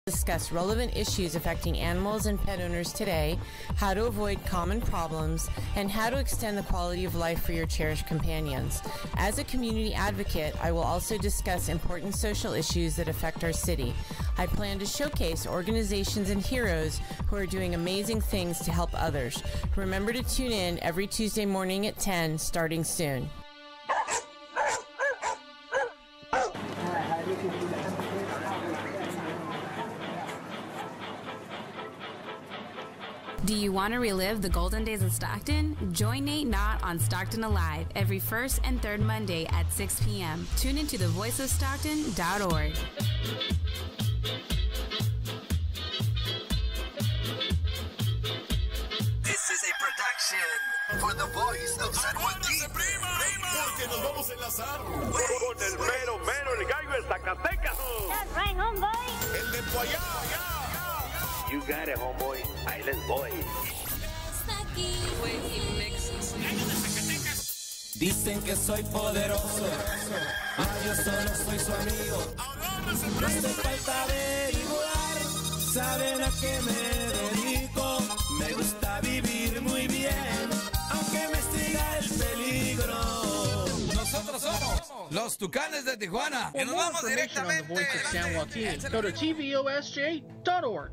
Discuss relevant issues affecting animals and pet owners today, how to avoid common problems, and how to extend the quality of life for your cherished companions. As a community advocate, I will also discuss important social issues that affect our city. I plan to showcase organizations and heroes who are doing amazing things to help others. Remember to tune in every Tuesday morning at 10, starting soon. Do you want to relive the golden days of Stockton? Join Nate Knott on Stockton Alive every first and third Monday at 6 p.m. Tune into thevoiceofstockton.org. This is a production for the voice of San Joaquin. Porque nos vamos a enlazar con el mero, el gallo de Zacatecas. That's right, homeboy. El de Poyá. You got it, homeboy. Island boy. Dicen que soy poderoso, yo solo soy su amigo. No hace falta averiguar, saben a qué me dedico. Me gusta vivir muy bien, aunque me siga el peligro. Nosotros somos los Tucanes de Tijuana y nos vamos directamente a San Joaquin. Go to tvosj.org.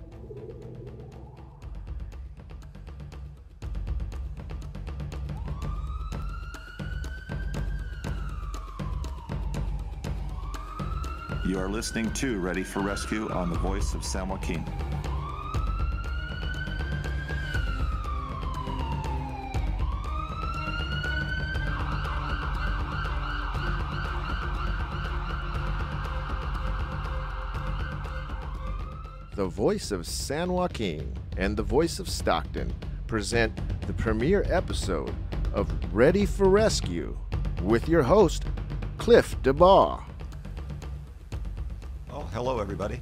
You are listening to Ready4Rescue on the voice of San Joaquin. The voice of San Joaquin and the voice of Stockton present the premiere episode of Ready4Rescue with your host, Cliff Debaugh. Hello, everybody.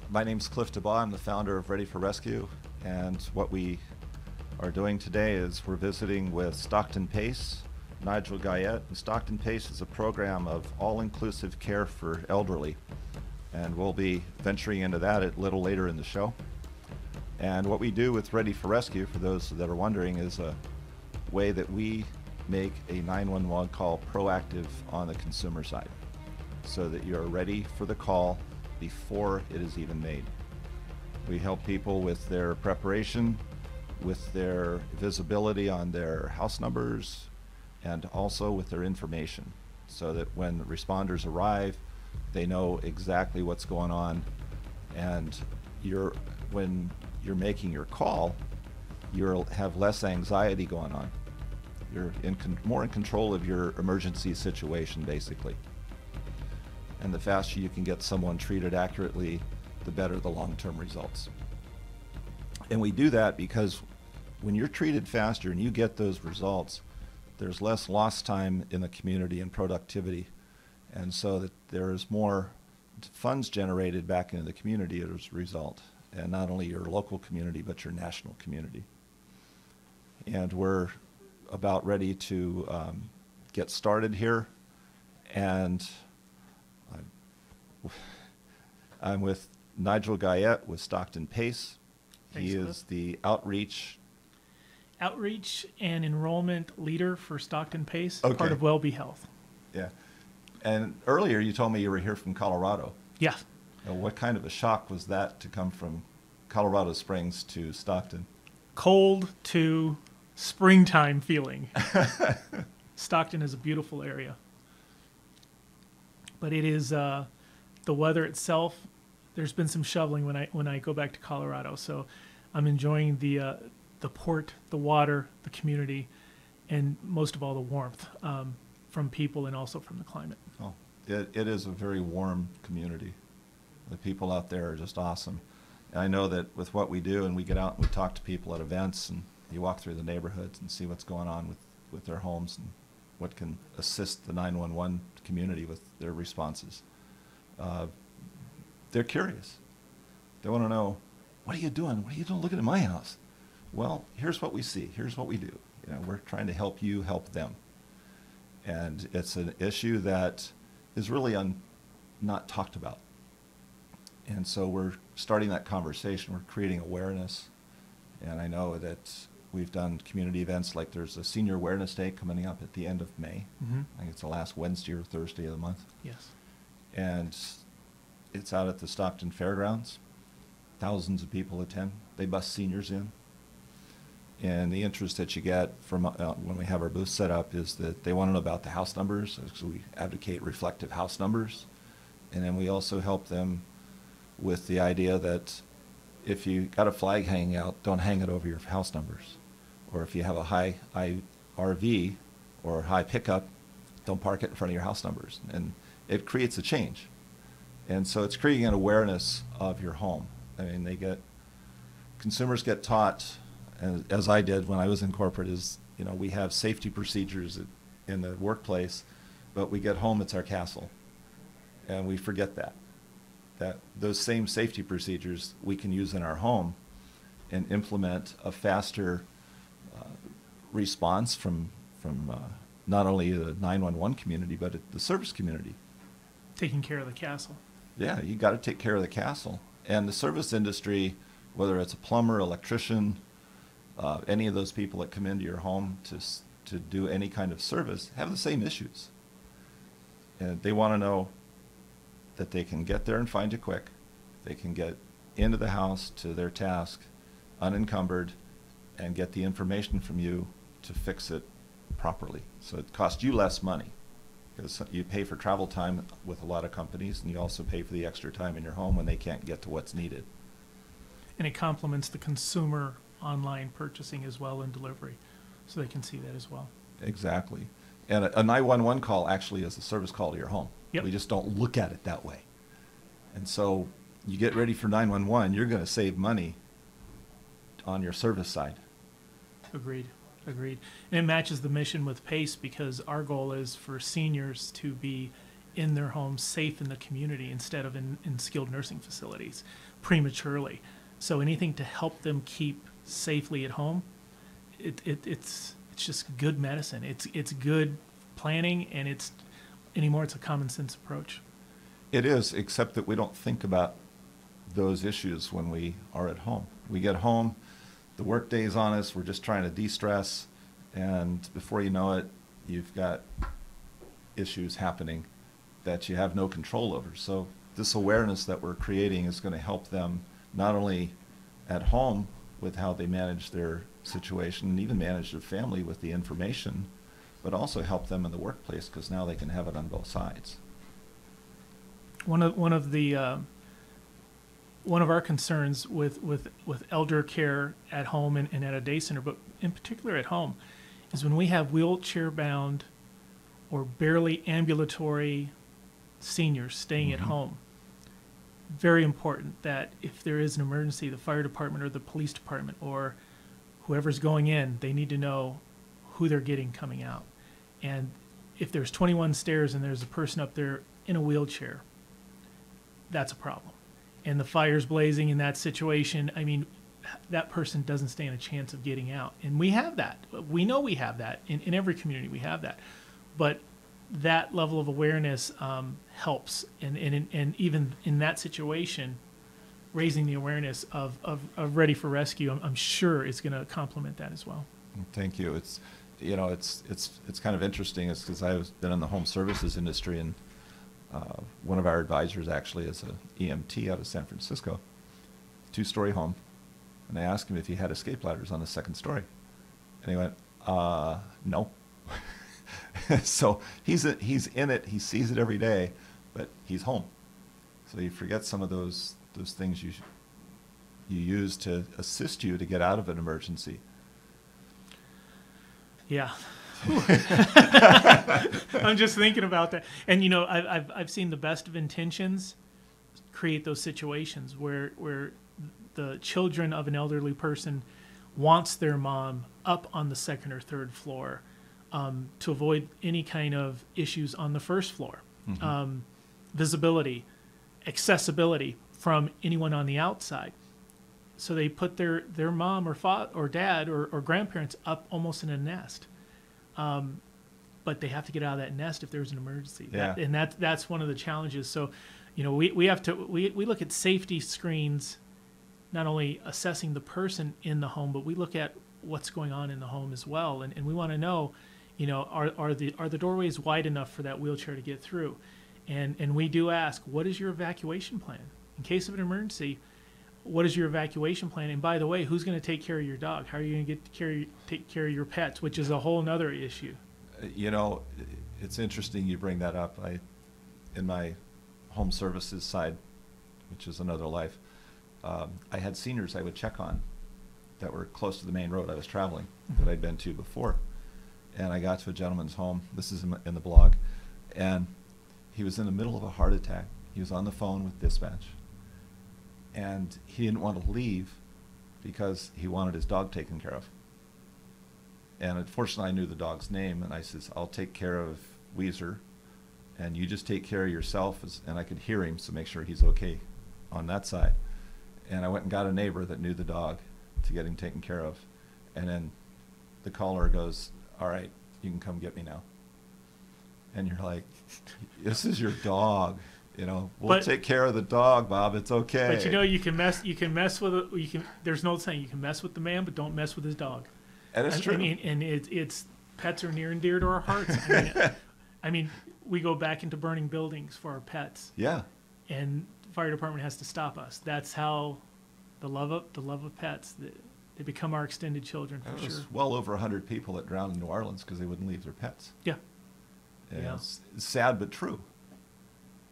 My name's Cliff Debaugh. I'm the founder of Ready4Rescue, and what we are doing today is we're visiting with Stockton PACE, Nigel Guyot, and Stockton PACE is a program of all-inclusive care for elderly, and we'll be venturing into that a little later in the show. And what we do with Ready4Rescue, for those that are wondering, is a way that we make a 911 call proactive on the consumer side, so that you're ready for the call before it is even made. We help people with their preparation, with their visibility on their house numbers, and also with their information, so that when the responders arrive, they know exactly what's going on, and when you're making your call, you'll have less anxiety going on. You're more in control of your emergency situation, basically. And the faster you can get someone treated accurately, the better the long-term results. And we do that because when you're treated faster and you get those results, there's less lost time in the community and productivity. And so that there is more funds generated back into the community as a result. And not only your local community, but your national community. And we're about ready to get started here. And I'm with Nigel Guyot with Stockton PACE. Thanks, he Cliff. is the outreach and enrollment leader for Stockton PACE, Okay. part of WellBe Health. Yeah. And earlier you told me you were here from Colorado. Yeah. Now, what kind of a shock was that to come from Colorado Springs to Stockton? Cold to springtime feeling. Stockton is a beautiful area. But it is the weather itself. There's been some shoveling when I go back to Colorado, so I'm enjoying the port, the water, the community, and most of all the warmth from people and also from the climate. Oh, it is a very warm community. The people out there are just awesome. And I know that with what we do, and we get out and we talk to people at events, and you walk through the neighborhoods and see what's going on with their homes and what can assist the 911 community with their responses. They're curious. They want to know, what are you doing? What are you doing looking at my house? Well, here's what we see. Here's what we do. You know, we're trying to help you help them. And it's an issue that is really not talked about. And so we're starting that conversation. We're creating awareness. And I know that we've done community events, like there's a Senior Awareness Day coming up at the end of May. Mm-hmm. I think it's the last Wednesday or Thursday of the month. Yes. And it's out at the Stockton Fairgrounds. Thousands of people attend. They bus seniors in. And the interest that you get from when we have our booth set up is that they want to know about the house numbers. So we advocate reflective house numbers. And then we also help them with the idea that if you got a flag hanging out, don't hang it over your house numbers. Or if you have a high RV or high pickup, don't park it in front of your house numbers. And it creates a change. And so it's creating an awareness of your home. I mean, consumers get taught, as I did when I was in corporate, is, we have safety procedures in the workplace, but we get home, it's our castle. And we forget that those same safety procedures we can use in our home and implement a faster response from not only the 911 community, but the service community. Taking care of the castle. Yeah, you got to take care of the castle. And the service industry, whether it's a plumber, electrician, any of those people that come into your home to do any kind of service, have the same issues. And they want to know that they can get there and find you quick. They can get into the house to their task unencumbered and get the information from you to fix it properly. So it costs you less money, because you pay for travel time with a lot of companies, and you also pay for the extra time in your home when they can't get to what's needed. And it complements the consumer online purchasing as well and delivery, so they can see that as well. Exactly. And a 911 call actually is a service call to your home. Yep. We just don't look at it that way. And so you get ready for 911, you're going to save money on your service side. Agreed. And it matches the mission with PACE, because our goal is for seniors to be in their homes, safe in the community, instead of in skilled nursing facilities prematurely. So anything to help them keep safely at home, it's just good medicine. It's good planning, and it's a common sense approach. It is, except that we don't think about those issues when we are at home. We get home, the work day's on us, we're just trying to de-stress, and before you know it, you've got issues happening that you have no control over. So this awareness that we're creating is going to help them not only at home with how they manage their situation and even manage their family with the information, but also help them in the workplace, because now they can have it on both sides. One of our concerns with elder care at home and at a day center, but in particular at home, is when we have wheelchair-bound or barely ambulatory seniors staying at home. Very important that if there is an emergency, the fire department or the police department or whoever's going in, they need to know who they're getting coming out. And if there's 21 stairs and there's a person up there in a wheelchair, that's a problem. And the fire's blazing in that situation, I mean, that person doesn't stand a chance of getting out. And we have that. We know we have that. In every community we have that. But that level of awareness helps. And even in that situation, raising the awareness of Ready4Rescue, I'm sure is going to complement that as well. Thank you. It's kind of interesting, is because I've been in the home services industry, and one of our advisors actually is an EMT out of San Francisco, 2-story home, and I asked him if he had escape ladders on the 2nd story, and he went, no. So he's in it, he sees it every day, but he's home. So you forget some of those things you use to assist you to get out of an emergency. Yeah. I'm just thinking about that. And I've seen the best of intentions create those situations where the children of an elderly person wants their mom up on the 2nd or 3rd floor to avoid any kind of issues on the 1st floor. Mm-hmm. Visibility, accessibility from anyone on the outside. So they put their mom or dad or grandparents up almost in a nest. But they have to get out of that nest if there's an emergency. Yeah. And that's one of the challenges. So, we have to we look at safety screens, not only assessing the person in the home, but we look at what's going on in the home as well, and we want to know, are the doorways wide enough for that wheelchair to get through, and we do ask, what is your evacuation plan in case of an emergency? What is your evacuation plan? And by the way, who's going to take care of your dog? How are you going to take care of your pets, which is a whole nother issue. It's interesting you bring that up. In my home services side, which is another life, I had seniors I would check on that were close to the main road I was traveling, that I'd been to before. And I got to a gentleman's home, this is in the blog, and he was in the middle of a heart attack. He was on the phone with dispatch. And he didn't want to leave because he wanted his dog taken care of. And unfortunately, I knew the dog's name, and I says, I'll take care of Weezer, and you just take care of yourself. And I could hear him, so make sure he's okay on that side. And I went and got a neighbor that knew the dog to get him taken care of. And then the caller goes, all right, you can come get me now. And you're like, this is your dog. We'll take care of the dog, Bob. It's okay. But you can mess with it. There's no saying you can mess with the man, but don't mess with his dog. And it's true. And it's pets are near and dear to our hearts. I mean, we go back into burning buildings for our pets. Yeah. And the fire department has to stop us. That's how the love of pets. They become our extended children for sure. There's well over 100 people that drowned in New Orleans because they wouldn't leave their pets. Yeah. And Yeah. It's sad but true.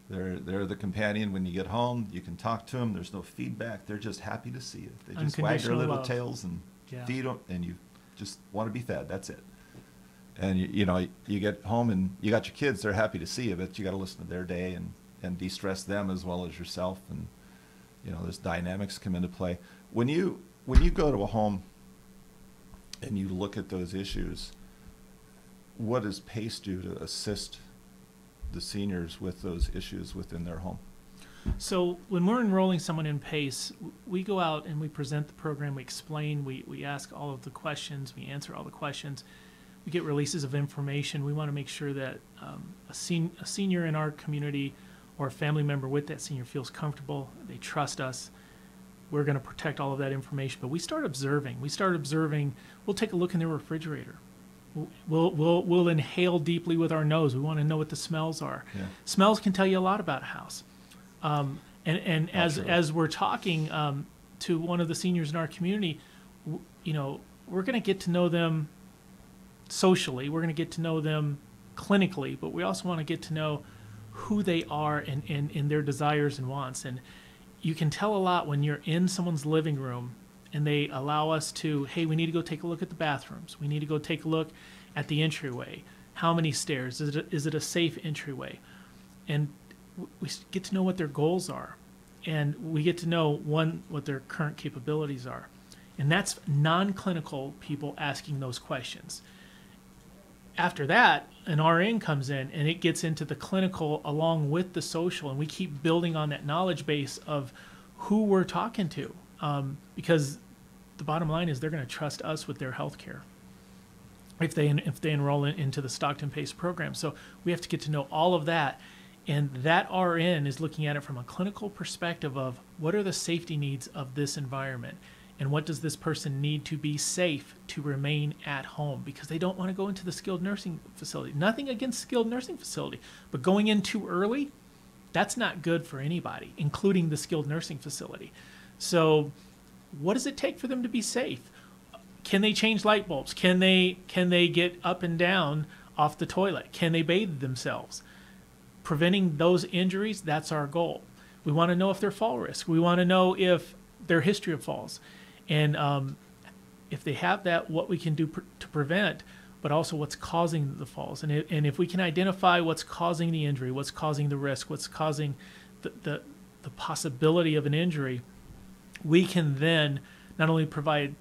They're the companion when you get home. You can talk to them. There's no feedback. They're just happy to see you. They just wag their little tails and feed them, and you just want to be fed. That's it. And you get home and you got your kids. They're happy to see you, but you got to listen to their day and de-stress them as well as yourself. And there's dynamics come into play when you go to a home and you look at those issues. What does PACE do to assist the seniors with those issues within their home? So when we're enrolling someone in PACE, we go out and we present the program, we explain, we ask all of the questions, we answer all the questions, we get releases of information. We want to make sure that a senior in our community or a family member with that senior feels comfortable, they trust us. We're going to protect all of that information, but we start observing. We'll take a look in their refrigerator. We'll inhale deeply with our nose. We want to know what the smells are. Yeah. Smells can tell you a lot about a house. And as we're talking to one of the seniors in our community, we're going to get to know them socially. We're going to get to know them clinically, but we also want to get to know who they are and their desires and wants. And you can tell a lot when you're in someone's living room and they allow us to, hey, we need to go take a look at the bathrooms. We need to go take a look at the entryway. How many stairs? Is it a safe entryway? And we get to know what their goals are. And we get to know, what their current capabilities are. And that's non-clinical people asking those questions. After that, an RN comes in and it gets into the clinical along with the social, and we keep building on that knowledge base of who we're talking to. Because the bottom line is they're going to trust us with their health care if they enroll into the Stockton PACE program. So we have to get to know all of that. And that RN is looking at it from a clinical perspective of what are the safety needs of this environment and what does this person need to be safe to remain at home, because they don't want to go into the skilled nursing facility. Nothing against skilled nursing facility, but going in too early, that's not good for anybody, including the skilled nursing facility. So what does it take for them to be safe? Can they change light bulbs? Can they get up and down off the toilet? Can they bathe themselves? Preventing those injuries, that's our goal. We want to know if they're fall risk. We want to know if their history of falls. And if they have that, what we can do to prevent, but also what's causing the falls. And if we can identify what's causing the injury, what's causing the risk, what's causing the possibility of an injury, we can then not only provide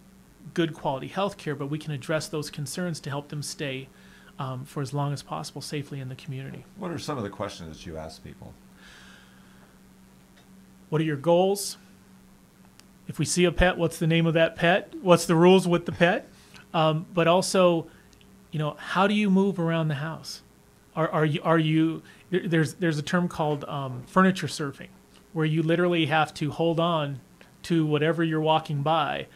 good quality health care, but we can address those concerns to help them stay for as long as possible safely in the community. What are some of the questions that you ask people? What are your goals? If we see a pet, what's the name of that pet? What's the rules with the pet? But also, how do you move around the house? Are you there's a term called furniture surfing, where you literally have to hold on to whatever you're walking by.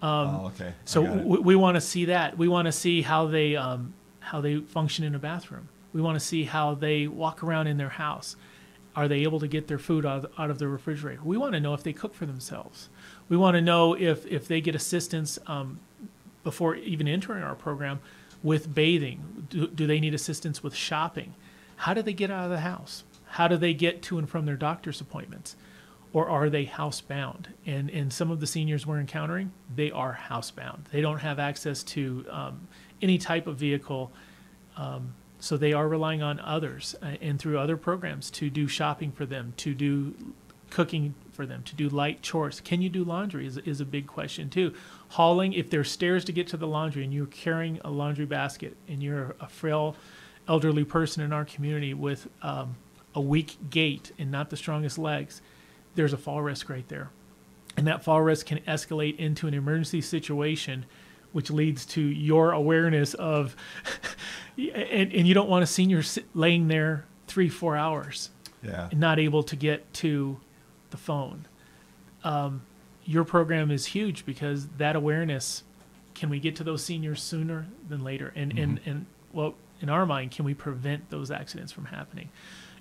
Okay. So we want to see that. We want to see how they function in a bathroom. We want to see how they walk around in their house. Are they able to get their food out of the refrigerator? We want to know if they cook for themselves. We want to know if they get assistance before even entering our program with bathing. Do they need assistance with shopping? How do they get out of the house? How do they get to and from their doctor's appointments? Or are they housebound? And some of the seniors we're encountering, they are housebound. They don't have access to any type of vehicle, so they are relying on others and through other programs to do shopping for them, to do cooking for them, to do light chores. Can you do laundry is a big question too. Hauling, if there's stairs to get to the laundry and you're carrying a laundry basket and you're a frail elderly person in our community with a weak gait and not the strongest legs, there's a fall risk right there. And that fall risk can escalate into an emergency situation, which leads to your awareness of, and you don't want a senior laying there 3-4 hours and not able to get to the phone. Your program is huge because that awareness, can we get to those seniors sooner than later? And well, in our mind, can we prevent those accidents from happening?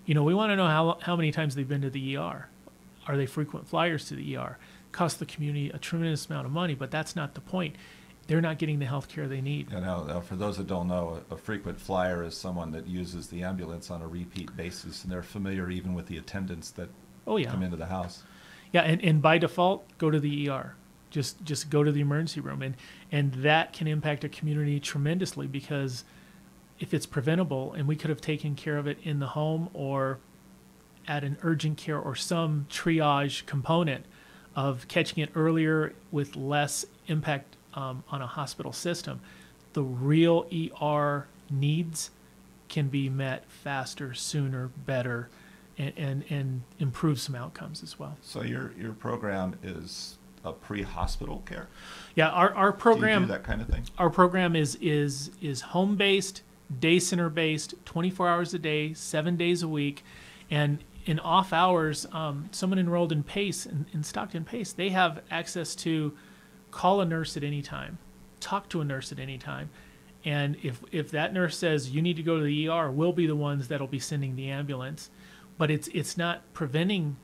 We want to know how many times they've been to the ER. Are they frequent flyers to the ER? Cost the community a tremendous amount of money, but that's not the point. They're not getting the health care they need. Now, for those that don't know, a frequent flyer is someone that uses the ambulance on a repeat basis, and they're familiar even with the attendants that come into the house. Yeah, and by default, go to the ER. Just go to the emergency room. And that can impact a community tremendously, because if it's preventable and we could have taken care of it in the home or at an urgent care or some triage component of catching it earlier with less impact on a hospital system, the real ER needs can be met faster, sooner, better, and improve some outcomes as well. So your program is a pre-hospital care? Yeah, our program. Do you do that kind of thing? Our program is home-based, day center-based, 24 hours a day, 7 days a week, and in off hours, someone enrolled in PACE, in Stockton PACE, they have access to call a nurse at any time, talk to a nurse at any time, and if that nurse says you need to go to the ER, we'll be the ones that'll be sending the ambulance. But it's not preventing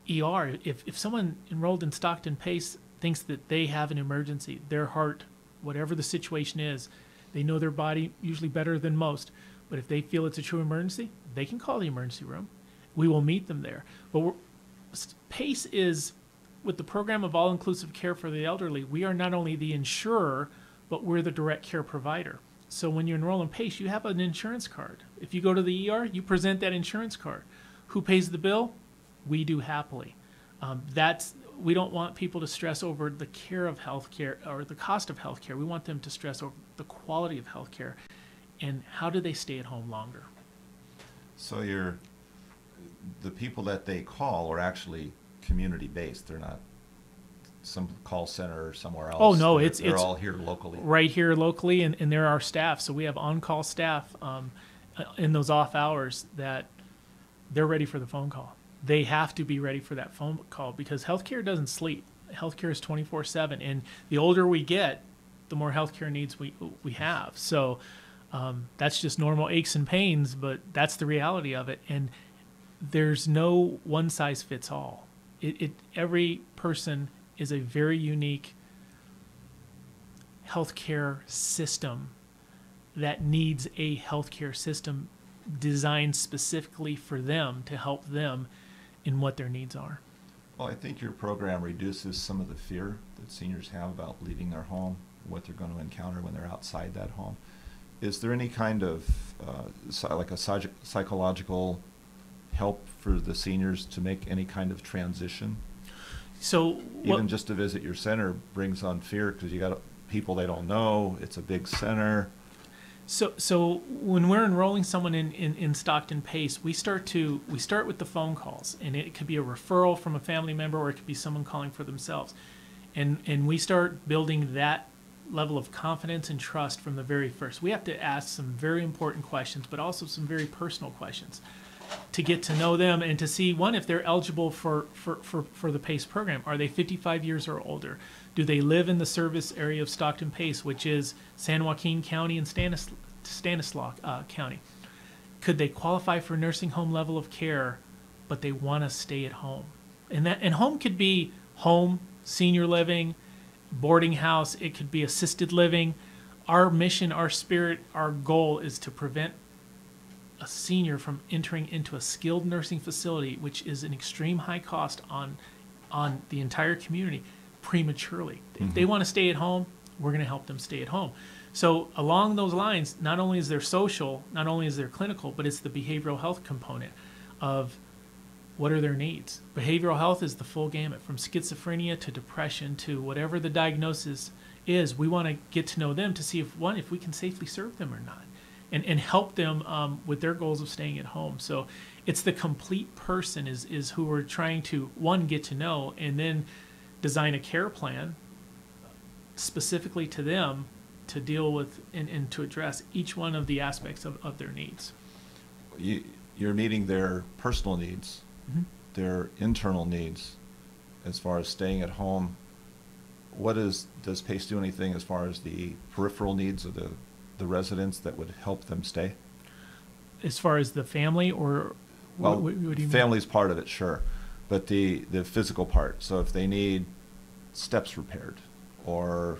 ER. If someone enrolled in Stockton PACE thinks that they have an emergency, their heart, whatever the situation is, they know their body usually better than most, but if they feel it's a true emergency, they can call the emergency room. We will meet them there. But PACE is, with the program of all-inclusive care for the elderly, we are not only the insurer, but we're the direct care provider. So when you enroll in PACE, you have an insurance card. If you go to the ER, you present that insurance card. Who pays the bill? We do happily. We don't want people to stress over the care of healthcare or the cost of healthcare. We want them to stress over the quality of healthcare and how do they stay at home longer. So the people that they call are actually community-based. They're not some call center or somewhere else. Oh, no, they're all here locally. Right here locally, and there are staff. So we have on-call staff in those off hours that they're ready for the phone call. They have to be ready for that phone call because healthcare doesn't sleep. Healthcare is 24/7, and the older we get, the more healthcare needs we have. So that's just normal aches and pains, but that's the reality of it. And there's no one size fits all. Every person is a very unique healthcare system that needs a healthcare system designed specifically for them to help them in what their needs are. Well, I think your program reduces some of the fear that seniors have about leaving their home, what they're going to encounter when they're outside that home. Is there any kind of like a psychological help for the seniors to make any kind of transition? So even just to visit your center brings on fear because you got people they don't know. It's a big center. So when we're enrolling someone in Stockton PACE, we start with the phone calls, and it could be a referral from a family member or it could be someone calling for themselves, and we start building that level of confidence and trust from the very first. We have to ask some very important questions, but also some very personal questions to get to know them and to see, one, if they're eligible for the PACE program. Are they 55 years or older? Do they live in the service area of Stockton PACE, which is San Joaquin County and Stanislaus County? Could they qualify for nursing home level of care, but they want to stay at home? And home could be home, senior living, boarding house. It could be assisted living. Our mission, our spirit, our goal is to prevent a senior from entering into a skilled nursing facility, which is an extreme high cost on the entire community, prematurely. If they want to stay at home, we're going to help them stay at home. So along those lines, not only is there social, not only is there clinical, but it's the behavioral health component of what are their needs. Behavioral health is the full gamut, from schizophrenia to depression to whatever the diagnosis is. We want to get to know them to see if we can safely serve them or not, and help them with their goals of staying at home. So it's the complete person is who we're trying to, one, get to know, and then design a care plan specifically to them to deal with and to address each one of the aspects of their needs. You're meeting their personal needs, their internal needs, as far as staying at home. Does PACE do anything as far as the peripheral needs of the residents that would help them stay? As far as the family, or well, what do you mean? Family's part of it, sure, but the physical part. So if they need steps repaired or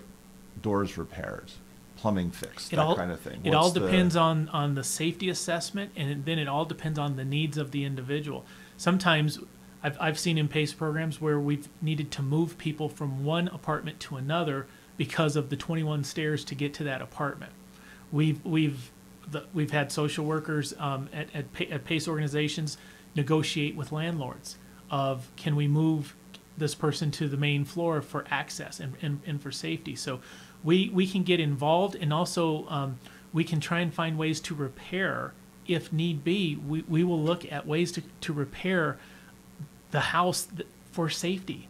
doors repaired, plumbing fixed, that kind of thing. It all depends on the safety assessment, and then it all depends on the needs of the individual. Sometimes I've seen in PACE programs where we've needed to move people from one apartment to another because of the 21 stairs to get to that apartment. We've had social workers at PACE organizations negotiate with landlords of, can we move this person to the main floor for access and for safety. So we can get involved, and also we can try and find ways to repair if need be. We will look at ways to repair the house for safety.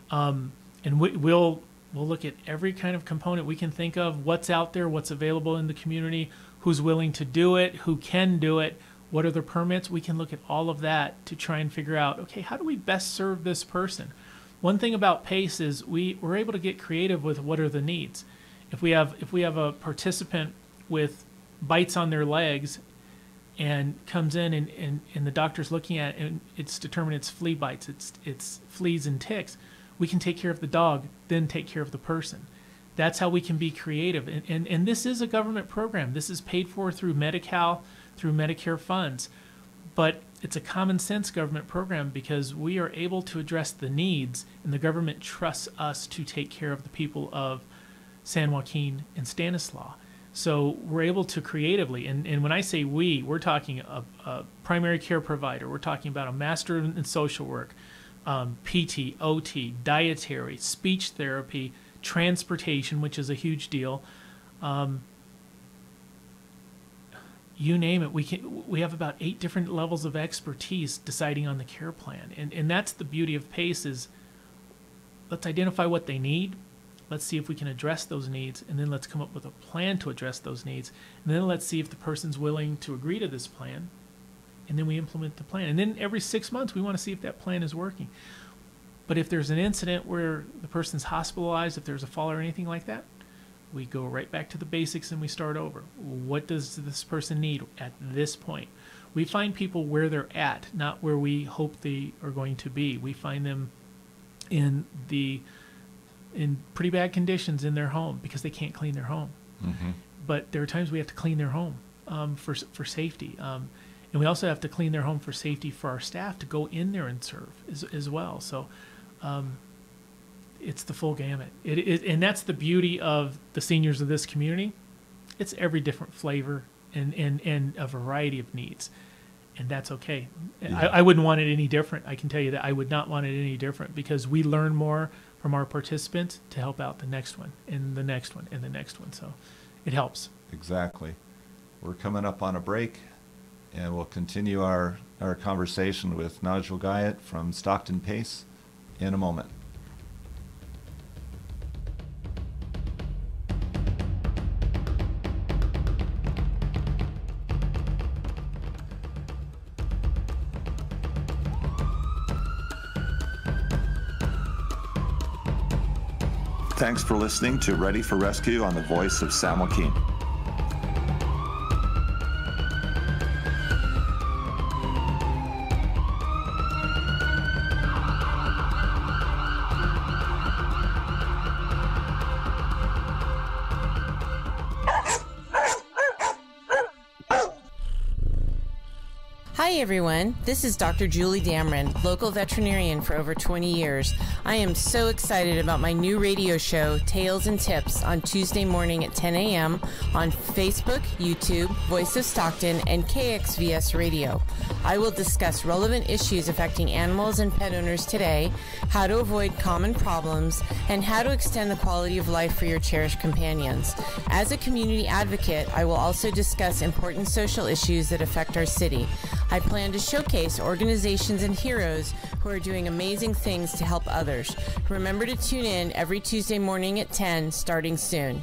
And we'll look at every kind of component we can think of, what's out there, what's available in the community, who's willing to do it, who can do it, what are the permits. We can look at all of that to try and figure out, okay, how do we best serve this person? One thing about PACE is we're able to get creative with what are the needs. If we have a participant with bites on their legs and comes in and the doctor's looking at it and it's determined it's flea bites, it's fleas and ticks, we can take care of the dog, then take care of the person. That's how we can be creative. And this is a government program. This is paid for through Medi-Cal, through Medicare funds. But it's a common sense government program because we are able to address the needs, and the government trusts us to take care of the people of San Joaquin and Stanislaus. So we're able to creatively, and when I say we're talking a primary care provider, we're talking about a master in social work, PT, OT, dietary, speech therapy, transportation, which is a huge deal. You name it. We have about 8 different levels of expertise deciding on the care plan, and that's the beauty of PACE is, let's identify what they need, let's see if we can address those needs, and then let's come up with a plan to address those needs, and then let's see if the person's willing to agree to this plan, and then we implement the plan. And then every 6 months we want to see if that plan is working. But if there's an incident where the person's hospitalized, if there's a fall or anything like that, we go right back to the basics and we start over. What does this person need at this point? We find people where they're at, not where we hope they are going to be. We find them in pretty bad conditions in their home because they can't clean their home. But there are times we have to clean their home for safety. And we also have to clean their home for safety for our staff to go in there and serve as well. So it's the full gamut. And that's the beauty of the seniors of this community. It's every different flavor and a variety of needs. And that's okay. Yeah. I wouldn't want it any different. I can tell you that I would not want it any different because we learn more from our participants to help out the next one and the next one and the next one. So it helps. Exactly. We're coming up on a break, and we'll continue our conversation with Nigel Guyot from Stockton PACE in a moment. Thanks for listening to Ready for Rescue on the Voice of San Joaquin. Hi everyone, this is Dr. Julie Damron, local veterinarian for over 20 years. I am so excited about my new radio show, Tales and Tips, on Tuesday morning at 10 a.m. on Facebook, YouTube, Voice of Stockton, and KXVS Radio. I will discuss relevant issues affecting animals and pet owners today, how to avoid common problems, and how to extend the quality of life for your cherished companions. As a community advocate, I will also discuss important social issues that affect our city. I plan to showcase organizations and heroes who are doing amazing things to help others. Remember to tune in every Tuesday morning at 10, starting soon.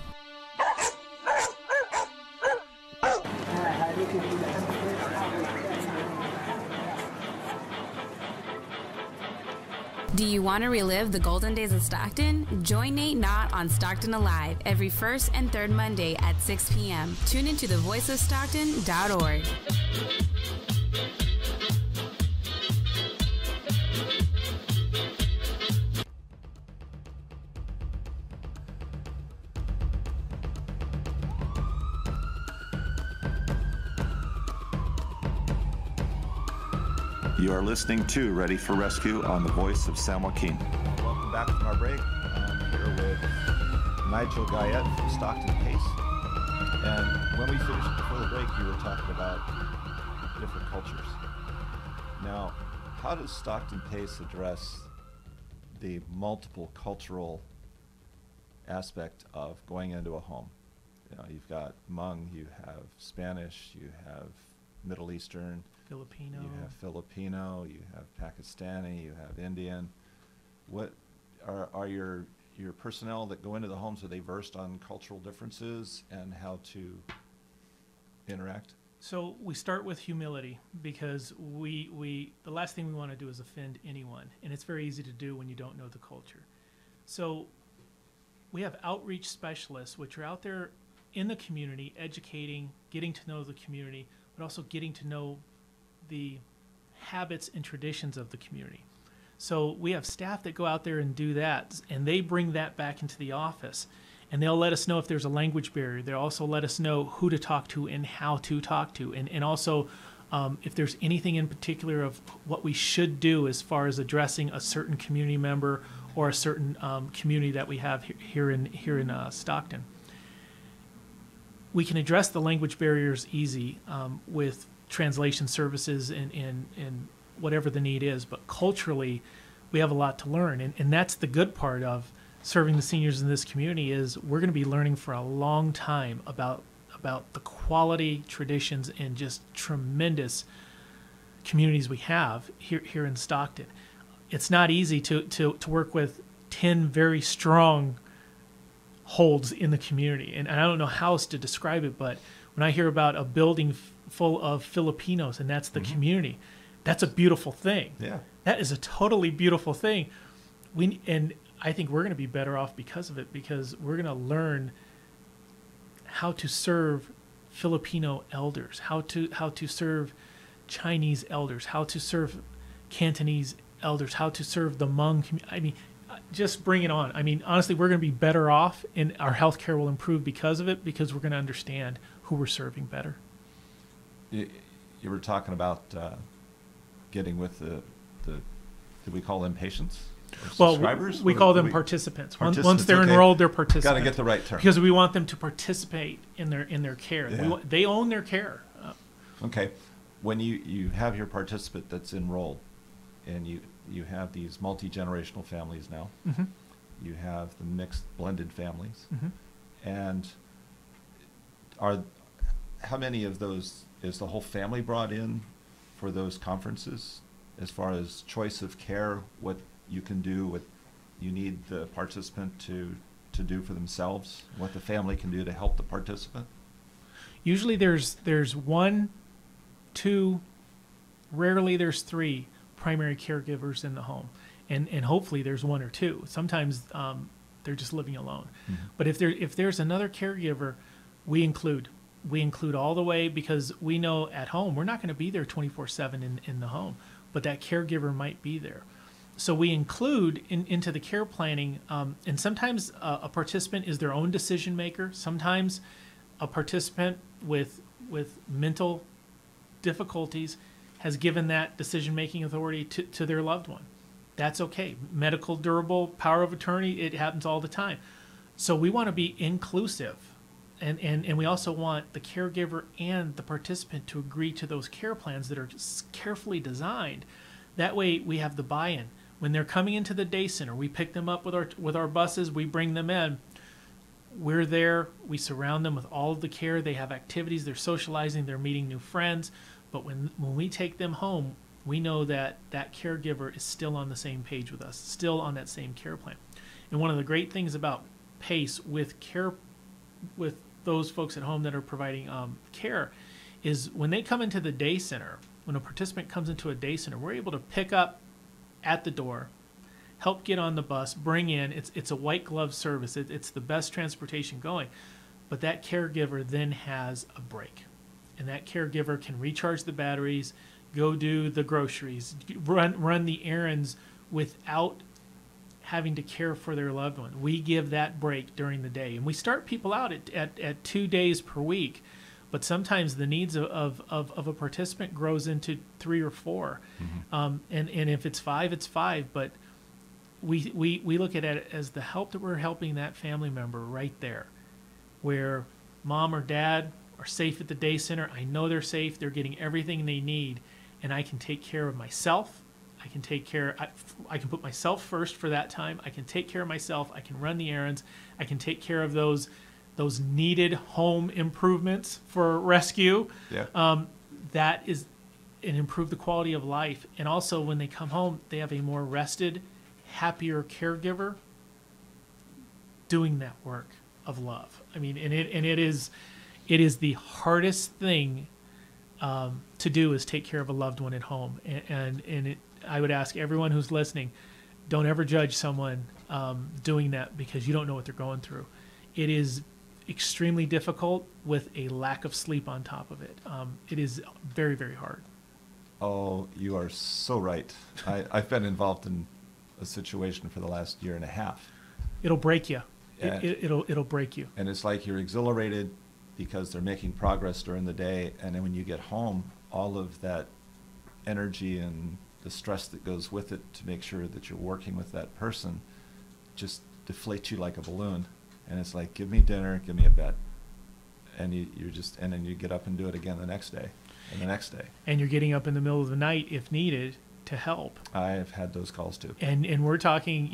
Do you want to relive the golden days in Stockton? Join Nate Knott on Stockton Alive every first and third Monday at 6 p.m. Tune into thevoiceofstockton.org. You are listening to Ready for Rescue on the Voice of San Joaquin. Welcome back from our break. I'm here with Nigel Guyot from Stockton Pace. And when we finished before the break, you were talking about different cultures. Now, how does Stockton Pace address the multiple cultural aspect of going into a home? You know, you've got Hmong, you have Spanish, you have Middle Eastern, Filipino. You have Filipino, you have Pakistani, you have Indian. What are your personnel that go into the homes, are they versed on cultural differences and how to interact? So we start with humility, because the last thing we want to do is offend anyone, and it's very easy to do when you don't know the culture. So we have outreach specialists, which are out there in the community, educating, getting to know the community, but also getting to know the habits and traditions of the community. So we have staff that go out there and do that, and they bring that back into the office, and they'll let us know if there's a language barrier. They'll also let us know who to talk to and how to talk to, and also if there's anything in particular of what we should do as far as addressing a certain community member or a certain community that we have here in Stockton. We can address the language barriers easy with translation services and whatever the need is, but culturally we have a lot to learn, and that's the good part of serving the seniors in this community, is we're going to be learning for a long time about the quality, traditions, and just tremendous communities we have here in Stockton. It's not easy to work with 10 very strong holds in the community, and I don't know how else to describe it, but when I hear about a building full of Filipinos and that's the community, that's a beautiful thing. Yeah, that is a totally beautiful thing. And I think we're going to be better off because of it, because we're going to learn how to serve Filipino elders, how to serve Chinese elders, how to serve Cantonese elders, how to serve the Hmong community. I mean, just bring it on. I mean, honestly, we're going to be better off, and our healthcare will improve because of it, because we're going to understand who we're serving better. You were talking about getting with the do we call them patients? Subscribers? We call them participants. Once they're enrolled, they're participants. Got to get the right term. Because we want them to participate in their care. Yeah. They own their care. Okay. When you have your participant that's enrolled, and you have these multi-generational families now, mm-hmm. you have the mixed blended families, mm-hmm. and how many of those is the whole family brought in for those conferences, as far as choice of care, what you can do, what you need the participant to do for themselves, what the family can do to help the participant? Usually there's 1, 2, rarely there's 3 primary caregivers in the home, and hopefully there's 1 or 2. Sometimes they're just living alone. But if there's another caregiver, we include all the way, because we know at home we're not going to be there 24/7 in the home, but that caregiver might be there. So we include into the care planning, and sometimes a participant is their own decision maker. Sometimes a participant with mental difficulties has given that decision-making authority to their loved one. That's okay. Medical, durable, power of attorney, it happens all the time. So we want to be inclusive. And we also want the caregiver and the participant to agree to those care plans that are carefully designed. That way we have the buy-in. When they're coming into the day center, we pick them up with our buses, we bring them in. We're there, we surround them with all of the care. They have activities, they're socializing, they're meeting new friends. But when we take them home, we know that that caregiver is still on the same page with us, still on that same care plan. And one of the great things about PACE with those folks at home that are providing care is when they come into the day center, when a participant comes into a day center, we're able to pick up at the door, help get on the bus, bring in. It's a white glove service. It's the best transportation going. But that caregiver then has a break. And that caregiver can recharge the batteries, go do the groceries, run the errands without having to care for their loved one. We give that break during the day. And we start people out at 2 days per week. But sometimes the needs of a participant grows into 3 or 4. And if it's 5, it's 5. But we look at it as the help that we're helping that family member right there, where mom or dad are safe at the day center. I know they're safe. They're getting everything they need. And I can take care of myself. I can put myself first for that time. I can take care of myself. I can run the errands. I can take care of those needed home improvements for rescue. Yeah. That is, and improve the quality of life. And also when they come home, they have a more rested, happier caregiver doing that work of love. I mean, and it is the hardest thing to do, is take care of a loved one at home. I would ask everyone who's listening, don't ever judge someone doing that, because you don't know what they're going through. It is extremely difficult with a lack of sleep on top of it. It is very, very hard. Oh, you are so right. I've been involved in a situation for the last 1.5 years. It'll break you. Yeah. It'll break you. And it's like you're exhilarated because they're making progress during the day, and then when you get home, all of that energy and the stress that goes with it to make sure that you're working with that person just deflates you like a balloon. And it's like, give me dinner, give me a bed. And and then you get up and do it again the next day and the next day. And you're getting up in the middle of the night if needed to help. I've had those calls too. And we're talking,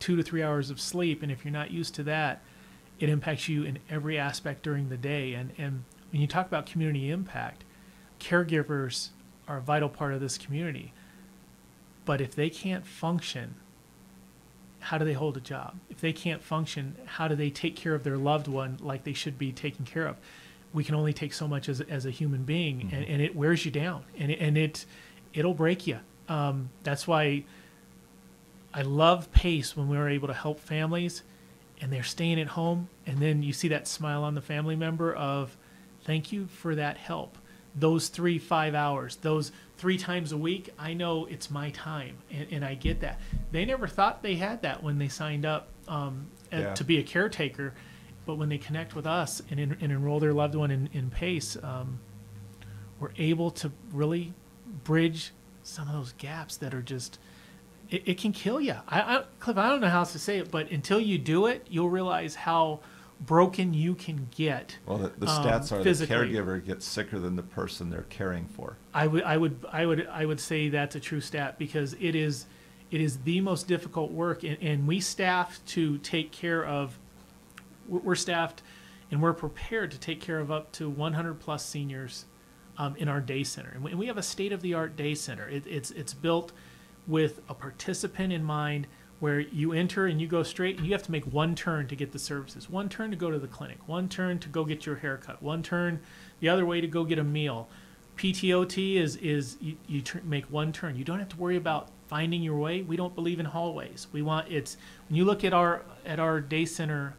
2 to 3 hours of sleep. And if you're not used to that, it impacts you in every aspect during the day. And when you talk about community impact, caregivers are a vital part of this community. But if they can't function, how do they hold a job? If they can't function, how do they take care of their loved one like they should be taken care of? We can only take so much as a human being, and it wears you down, and it'll break you. That's why I love PACE when we were able to help families, and they're staying at home, and then you see that smile on the family member of, thank you for that help. Those 3-5 hours, those 3 times a week, I know it's my time, and I get that. They never thought they had that when they signed up to be a caretaker, but when they connect with us and enroll their loved one in PACE, we're able to really bridge some of those gaps that are just, it can kill you. Cliff, I don't know how else to say it, but until you do it, you'll realize how broken you can get. Well, the stats are physically. The caregiver gets sicker than the person they're caring for. I would say that's a true stat, because it is the most difficult work, and we staff to take care of. We're staffed, and we're prepared to take care of up to 100 plus seniors in our day center, and we have a state-of-the-art day center. It's built with a participant in mind, where you enter and you go straight, and you have to make one turn to get the services, one turn to go to the clinic, one turn to go get your haircut, one turn the other way to go get a meal. PTOT is you make one turn. You don't have to worry about finding your way. We don't believe in hallways. We want when you look at our day center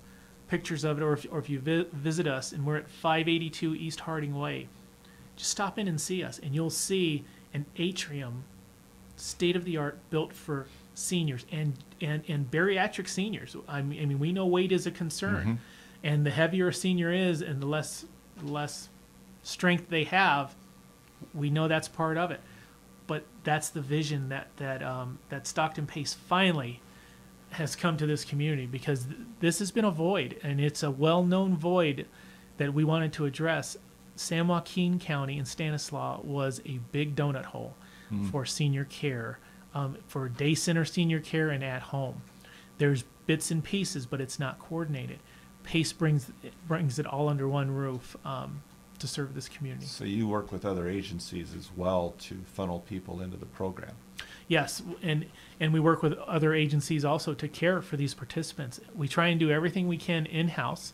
pictures of it, or if you visit us, and we're at 582 East Harding Way, just stop in and see us, and you'll see an atrium, state of the art, built for seniors and bariatric seniors. I mean, we know weight is a concern, and the heavier a senior is, and the less strength they have, we know that's part of it. But that's the vision that Stockton Pace finally has come to this community, because this has been a void, and it's a well-known void that we wanted to address. San Joaquin County and Stanislaus was a big donut hole for senior care, for day center senior care and at home. There's bits and pieces, but it's not coordinated. Pace brings it all under one roof to serve this community. So you work with other agencies as well to funnel people into the program? Yes, and we work with other agencies also to care for these participants. We try and do everything we can in-house,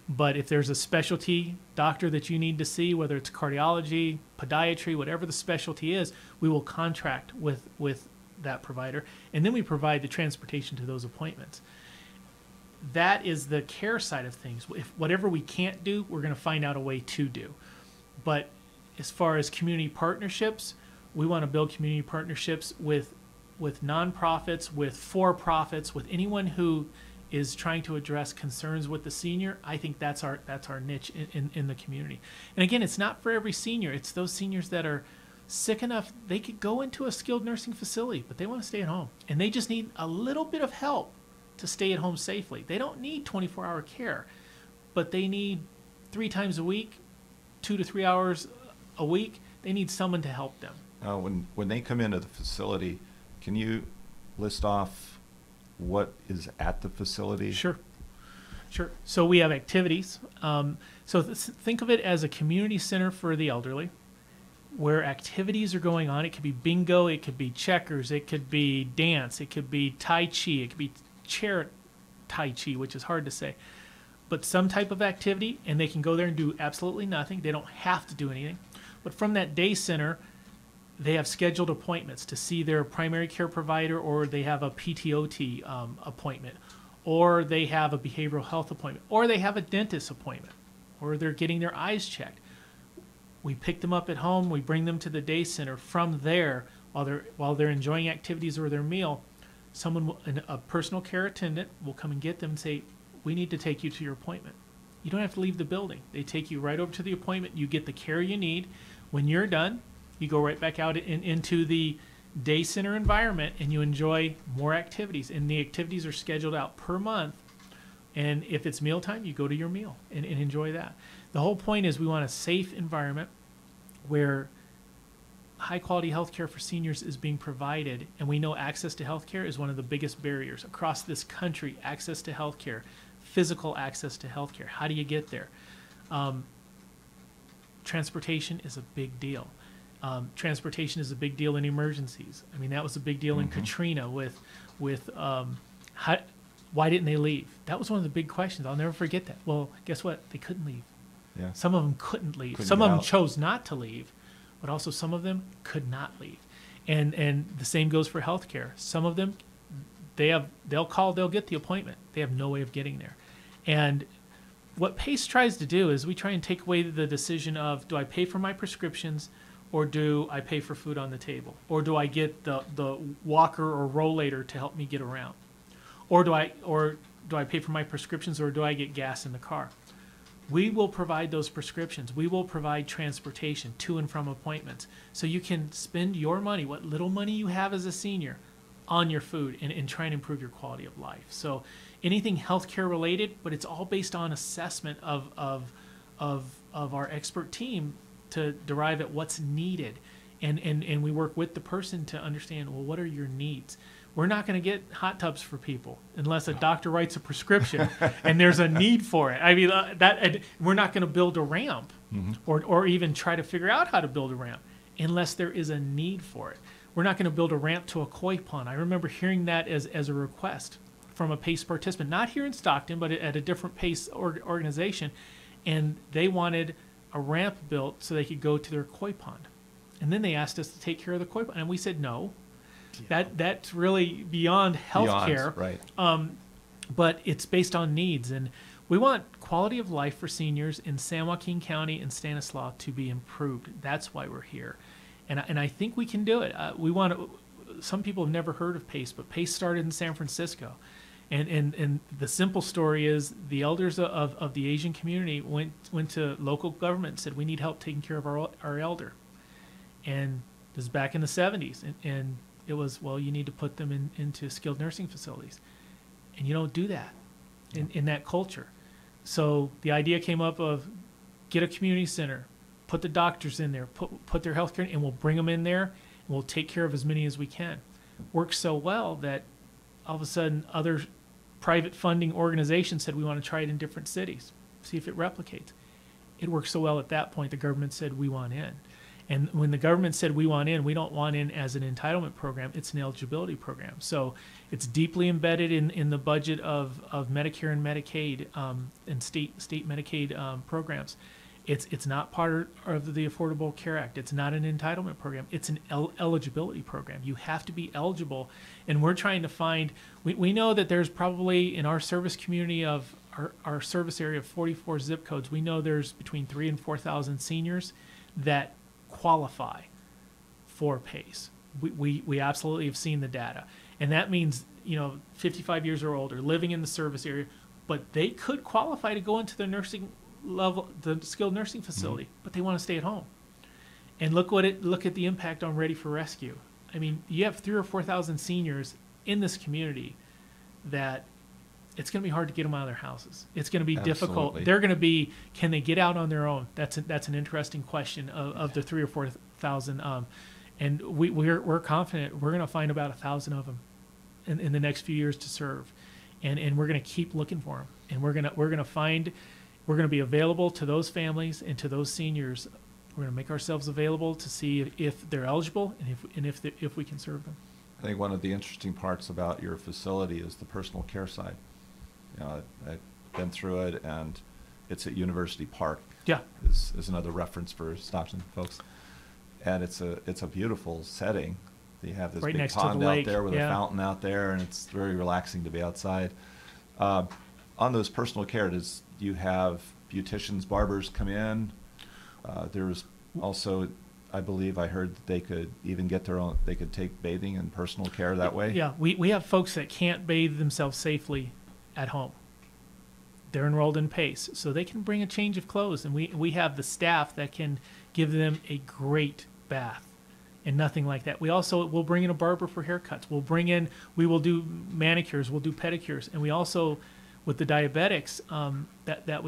but if there's a specialty doctor that you need to see, whether it's cardiology, podiatry, whatever the specialty is, we will contract with that provider, and then we provide the transportation to those appointments. That is the care side of things. If whatever we can't do, we're going to find out a way to do. But as far as community partnerships, we want to build community partnerships with nonprofits, with for-profits, with anyone who is trying to address concerns with the senior. I think that's our niche in the community. And again, it's not for every senior. It's those seniors that are sick enough they could go into a skilled nursing facility, but they want to stay at home, and they just need a little bit of help to stay at home safely. They don't need 24-hour care, but they need 3 times a week, 2 to 3 hours a week. They need someone to help them. When they come into the facility, can you list off what is at the facility? Sure. So we have activities. Think of it as a community center for the elderly, where activities are going on. It could be bingo, it could be checkers, it could be dance, it could be Tai Chi, it could be chair Tai Chi, which is hard to say, but some type of activity, and they can go there and do absolutely nothing. They don't have to do anything. But from that day center, they have scheduled appointments to see their primary care provider, or they have a PTOT appointment, or they have a behavioral health appointment, or they have a dentist appointment, or they're getting their eyes checked. We pick them up at home, we bring them to the day center. From there, while they're enjoying activities or their meal, a personal care attendant will come and get them and say, we need to take you to your appointment. You don't have to leave the building. They take you right over to the appointment. You get the care you need. When you're done, you go right back out into the day center environment, and you enjoy more activities. And the activities are scheduled out per month. And if it's mealtime, you go to your meal and enjoy that. The whole point is we want a safe environment where high-quality health care for seniors is being provided, and we know access to health care is one of the biggest barriers across this country. Access to health care, physical access to health care. How do you get there? Transportation is a big deal. Transportation is a big deal in emergencies. I mean, that was a big deal in Katrina with why didn't they leave? That was one of the big questions. I'll never forget that. Well, guess what? They couldn't leave. Yeah. Some of them couldn't leave. Some of them chose not to leave, but also some of them could not leave. And the same goes for healthcare. Some of them, they'll call, they'll get the appointment. They have no way of getting there. And what PACE tries to do is we try and take away the decision of, do I pay for my prescriptions, or do I pay for food on the table? Or do I get the walker or rollator to help me get around? Or do I pay for my prescriptions, or do I get gas in the car? We will provide those prescriptions. We will provide transportation to and from appointments, so you can spend your money, what little money you have as a senior, on your food and try and improve your quality of life. So anything healthcare related, but it's all based on assessment of our expert team to derive at what's needed. And we work with the person to understand, well, what are your needs? We're not going to get hot tubs for people unless a doctor writes a prescription and there's a need for it. I mean, we're not going to build a ramp or even try to figure out how to build a ramp unless there is a need for it. We're not going to build a ramp to a koi pond. I remember hearing that as a request from a PACE participant, not here in Stockton, but at a different PACE organization, and they wanted a ramp built so they could go to their koi pond. And then they asked us to take care of the koi pond. And we said, no, that's really beyond healthcare. Right. But it's based on needs. And we want quality of life for seniors in San Joaquin County and Stanislaus to be improved. That's why we're here. And I think we can do it. Some people have never heard of PACE, but PACE started in San Francisco. And the simple story is the elders of the Asian community went to local government and said, we need help taking care of our elder. And this is back in the 70s. And it was, well, you need to put them into skilled nursing facilities. And you don't do that in that culture. So the idea came up of get a community center, put the doctors in there, put their health care, and we'll bring them in there, and we'll take care of as many as we can. Works so well that all of a sudden other private funding organizations said we want to try it in different cities, see if it replicates. It worked so well at that point the government said we want in. And when the government said we want in, we don't want in as an entitlement program, it's an eligibility program. So it's deeply embedded in the budget of Medicare and Medicaid and state Medicaid programs. It's not part of the Affordable Care Act. It's not an entitlement program. It's an eligibility program. You have to be eligible. And we're trying to find, we know that there's probably in our service community of our service area of 44 zip codes, we know there's between 3,000 and 4,000 seniors that qualify for PACE. We absolutely have seen the data. And that means, 55 years or older, living in the service area, but they could qualify to go into the nursing level, the skilled nursing facility, but they want to stay at home. And look at the impact on Ready4Rescue. I mean, you have 3,000 or 4,000 seniors in this community that it's going to be hard to get them out of their houses. It's going to be difficult. They're going to be, can they get out on their own? That's an interesting question of the 3,000 or 4,000. And we're confident we're going to find about 1,000 of them in the next few years to serve. And we're going to keep looking for them. And we're going to be available to those families and to those seniors. We're going to make ourselves available to see if they're eligible and if we can serve them. I think one of the interesting parts about your facility is the personal care side. I've been through it, and it's at University Park. Yeah, is another reference for Stockton folks, and it's a beautiful setting. You have this right big pond out there with a fountain out there, and it's very relaxing to be outside. On those personal care, do you have beauticians, barbers come in? There's also, I believe I heard that they could even get their own, they could take bathing and personal care that way? Yeah, we have folks that can't bathe themselves safely at home. They're enrolled in PACE, so they can bring a change of clothes, and we have the staff that can give them a great bath and nothing like that. We'll bring in a barber for haircuts. We will do manicures, we'll do pedicures, and we also, with the diabetics that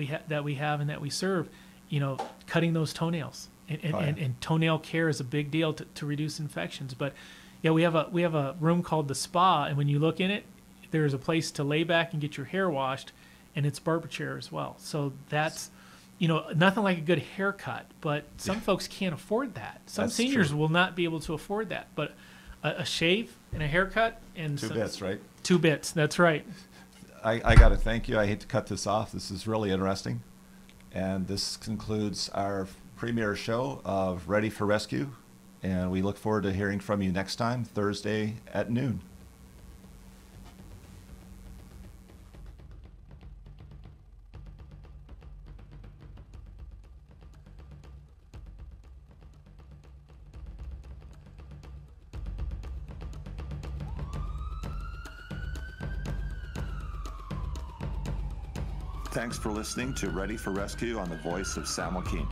we have and that we serve, cutting those toenails. And toenail care is a big deal to reduce infections. But yeah, we have a room called the spa, and when you look in it, there's a place to lay back and get your hair washed, and it's barber chair as well. So that's nothing like a good haircut, but some folks can't afford that. Some seniors will not be able to afford that. But a shave and a haircut and 2 bits, right? 2 bits, that's right. I got to thank you. I hate to cut this off. This is really interesting. And this concludes our premiere show of Ready4Rescue. And we look forward to hearing from you next time, Thursday at noon. Thanks for listening to Ready4Rescue on the Voice of San Joaquin.